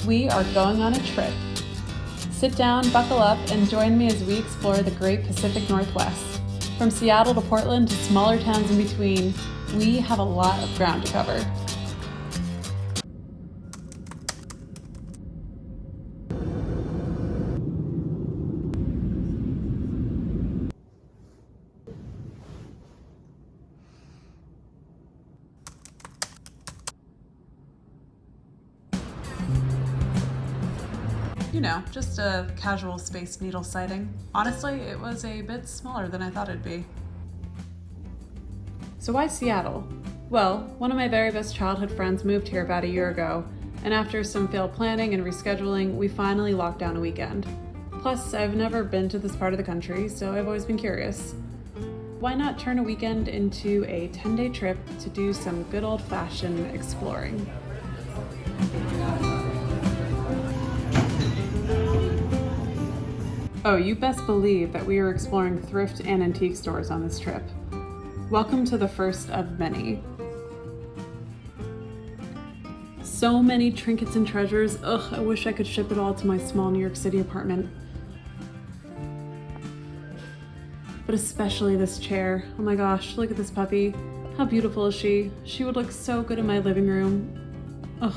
We are going on a trip. Sit down, buckle up, and join me as we explore the great Pacific Northwest. From Seattle to Portland to smaller towns in between, we have a lot of ground to cover. You know, just a casual Space Needle sighting. Honestly, it was a bit smaller than I thought it'd be. So why Seattle? Well, one of my very best childhood friends moved here about a year ago, and after some failed planning and rescheduling, we finally locked down a weekend. Plus, I've never been to this part of the country, so I've always been curious. Why not turn a weekend into a 10-day trip to do some good old-fashioned exploring? Oh, you best believe that we are exploring thrift and antique stores on this trip. Welcome to the first of many. So many trinkets and treasures. Ugh, I wish I could ship it all to my small New York City apartment. But especially this chair. Oh my gosh, look at this puppy. How beautiful is she? She would look so good in my living room. Ugh.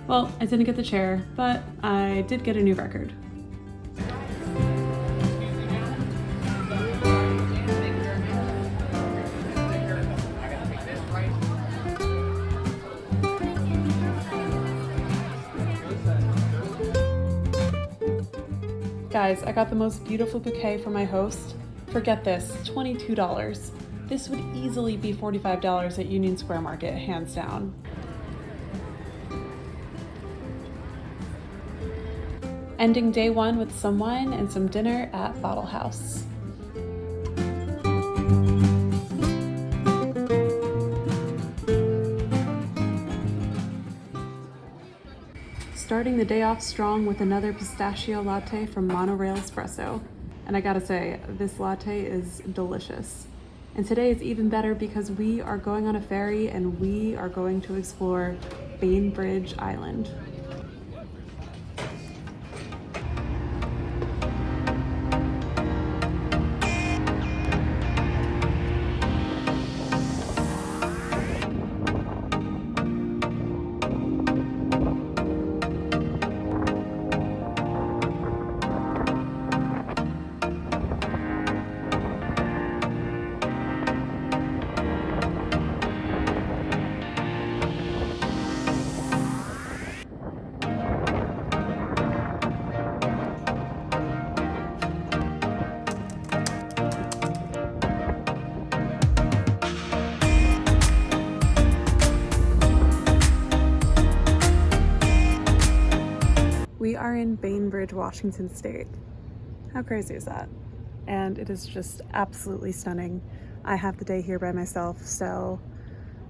Well, I didn't get the chair, but I did get a new record. Guys, I got the most beautiful bouquet for my host. Forget this, $22. This would easily be $45 at Union Square Market, hands down. Ending day one with some wine and some dinner at Bottle House. Starting the day off strong with another pistachio latte from Monorail Espresso. And I gotta say, this latte is delicious. And today is even better because we are going on a ferry and we are going to explore Bainbridge Island. We are in Bainbridge, Washington State. How crazy is that? And it is just absolutely stunning. I have the day here by myself, so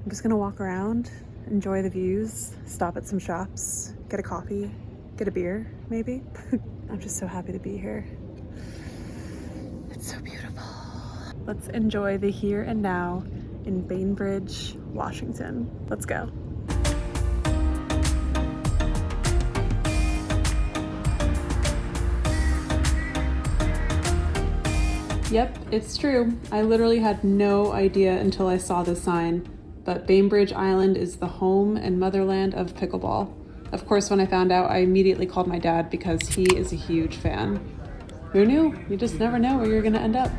I'm just gonna walk around, enjoy the views, stop at some shops, get a coffee, get a beer, maybe. I'm just so happy to be here. It's so beautiful. Let's enjoy the here and now in Bainbridge, Washington. Let's go. Yep, it's true. I literally had no idea until I saw this sign, but Bainbridge Island is the home and motherland of pickleball. Of course, when I found out, I immediately called my dad because he is a huge fan. Who knew? You just never know where you're gonna end up.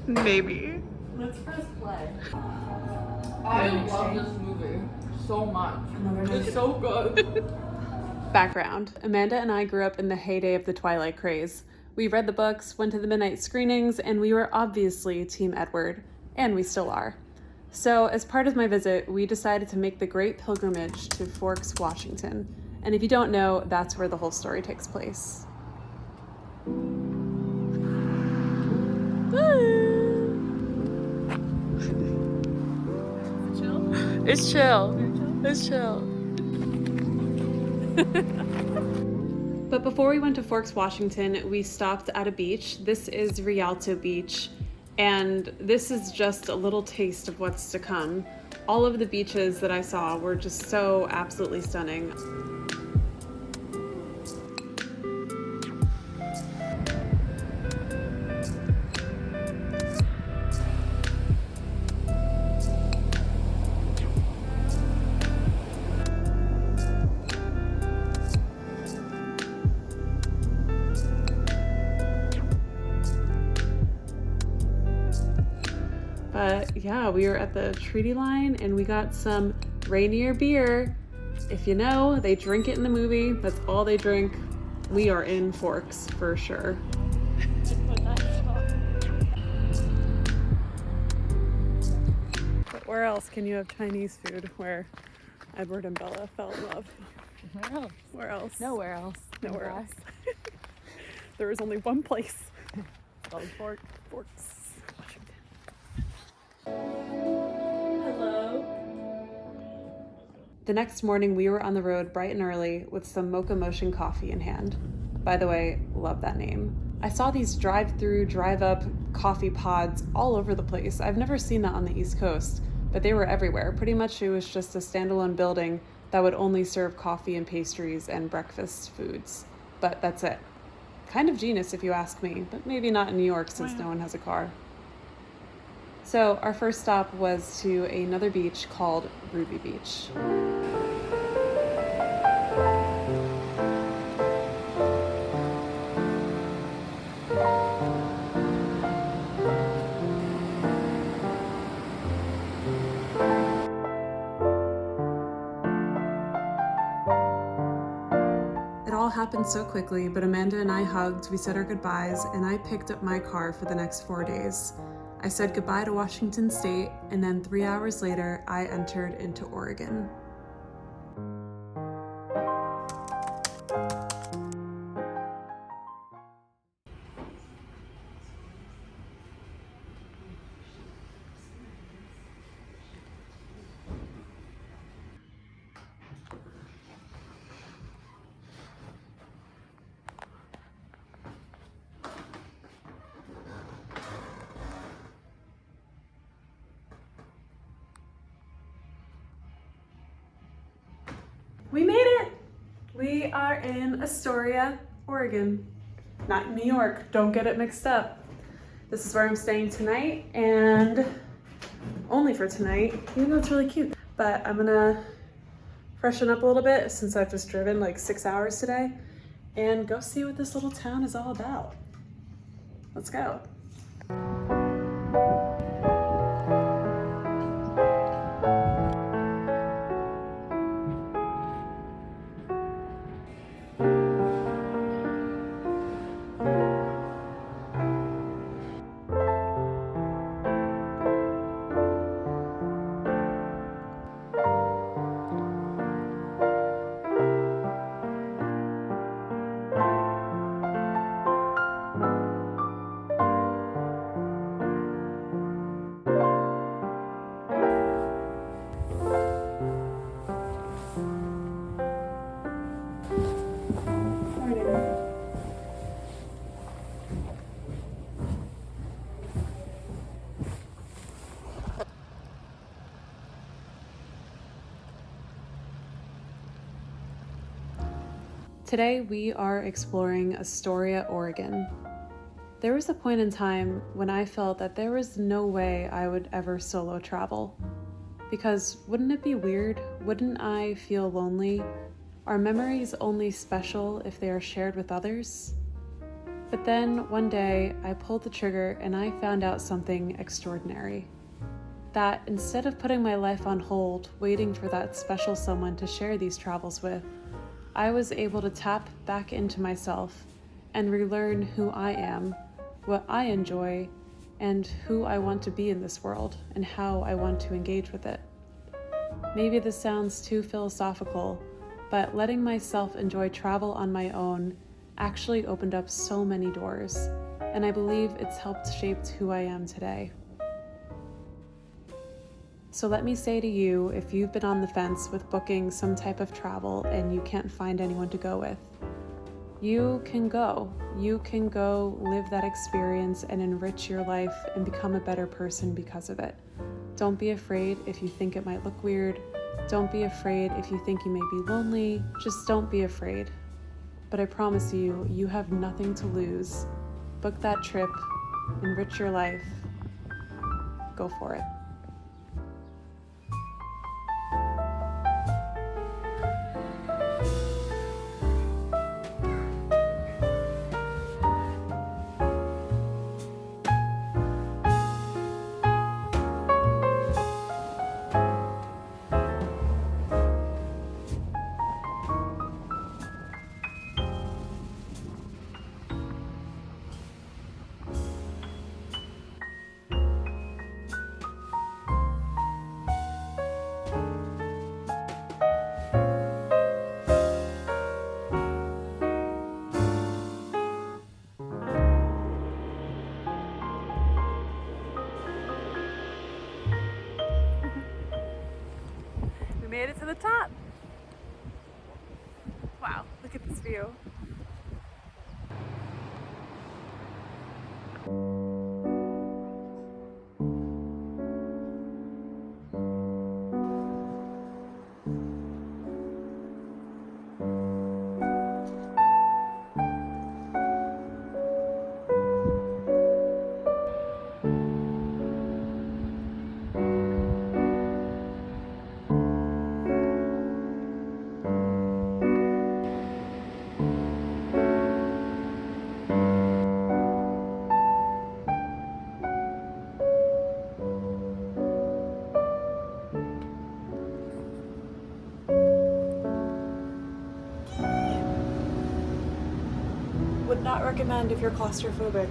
Maybe. Let's press play. I love this movie so much. It's so good. Background. Amanda and I grew up in the heyday of the Twilight craze. We read the books, went to the midnight screenings, and we were obviously Team Edward. And we still are. So as part of my visit, we decided to make the great pilgrimage to Forks, Washington. And if you don't know, that's where the whole story takes place. It's chill. It's chill. But before we went to Forks, Washington, we stopped at a beach. This is Rialto Beach, and this is just a little taste of what's to come. All of the beaches that I saw were just so absolutely stunning. But yeah, we were at the treaty line and we got some Rainier beer. If you know, they drink it in the movie. That's all they drink. We are in Forks for sure. But where else can you have Chinese food where Edward and Bella fell in love? Where else? Where else? Nowhere else. Nowhere else. There was only one place. Called Forks. Washington. Hello. The next morning, we were on the road bright and early with some Mocha Motion coffee in hand. By the way, love that name. I saw these drive-through, drive-up coffee pods all over the place. I've never seen that on the East Coast, but they were everywhere. Pretty much it was just a standalone building that would only serve coffee and pastries and breakfast foods. But that's it. Kind of genius if you ask me, but maybe not in New York since no one has a car. So our first stop was to another beach called Ruby Beach. It all happened so quickly, but Amanda and I hugged, we said our goodbyes, and I picked up my car for the next 4 days. I said goodbye to Washington State, and then 3 hours later, I entered into Oregon. We made it! We are in Astoria, Oregon. Not New York, don't get it mixed up. This is where I'm staying tonight, and only for tonight, even though it's really cute. But I'm gonna freshen up a little bit since I've just driven like 6 hours today and go see what this little town is all about. Let's go. Today we are exploring Astoria, Oregon. There was a point in time when I felt that there was no way I would ever solo travel. Because wouldn't it be weird? Wouldn't I feel lonely? Are memories only special if they are shared with others? But then one day I pulled the trigger and I found out something extraordinary. That instead of putting my life on hold, waiting for that special someone to share these travels with, I was able to tap back into myself and relearn who I am, what I enjoy, and who I want to be in this world and how I want to engage with it. Maybe this sounds too philosophical, but letting myself enjoy travel on my own actually opened up so many doors, and I believe it's helped shape who I am today. So let me say to you, if you've been on the fence with booking some type of travel and you can't find anyone to go with, you can go. You can go live that experience and enrich your life and become a better person because of it. Don't be afraid if you think it might look weird. Don't be afraid if you think you may be lonely. Just don't be afraid. But I promise you, you have nothing to lose. Book that trip, enrich your life, go for it. We made it to the top. Wow, look at this view. Would not recommend if you're claustrophobic.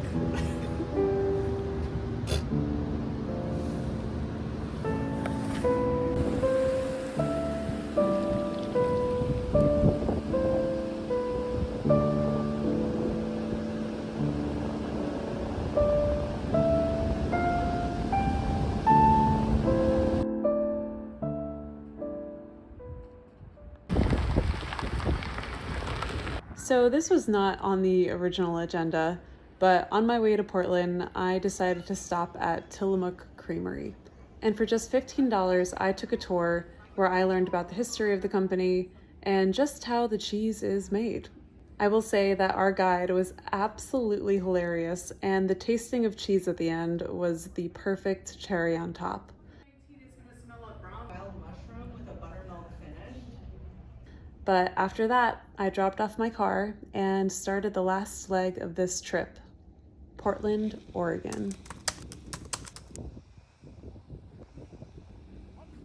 So this was not on the original agenda, but on my way to Portland, I decided to stop at Tillamook Creamery. And for just $15, I took a tour where I learned about the history of the company and just how the cheese is made. I will say that our guide was absolutely hilarious, and the tasting of cheese at the end was the perfect cherry on top. But after that, I dropped off my car and started the last leg of this trip, Portland, Oregon.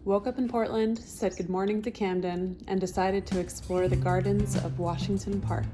Woke up in Portland, said good morning to Camden, and decided to explore the gardens of Washington Park.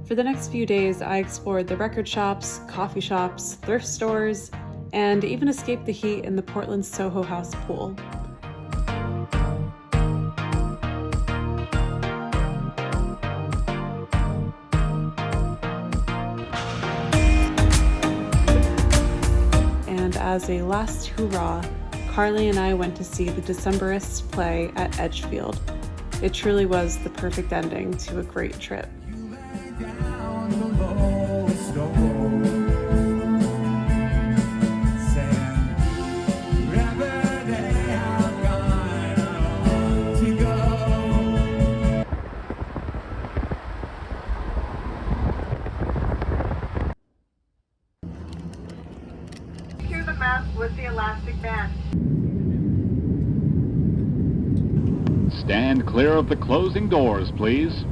For the next few days, I explored the record shops, coffee shops, thrift stores, and even escaped the heat in the Portland Soho House pool. as a last hurrah, Carly and I went to see the Decemberists play at Edgefield. It truly was the perfect ending to a great trip. Secure the mast with the elastic band. Stand clear of the closing doors, please.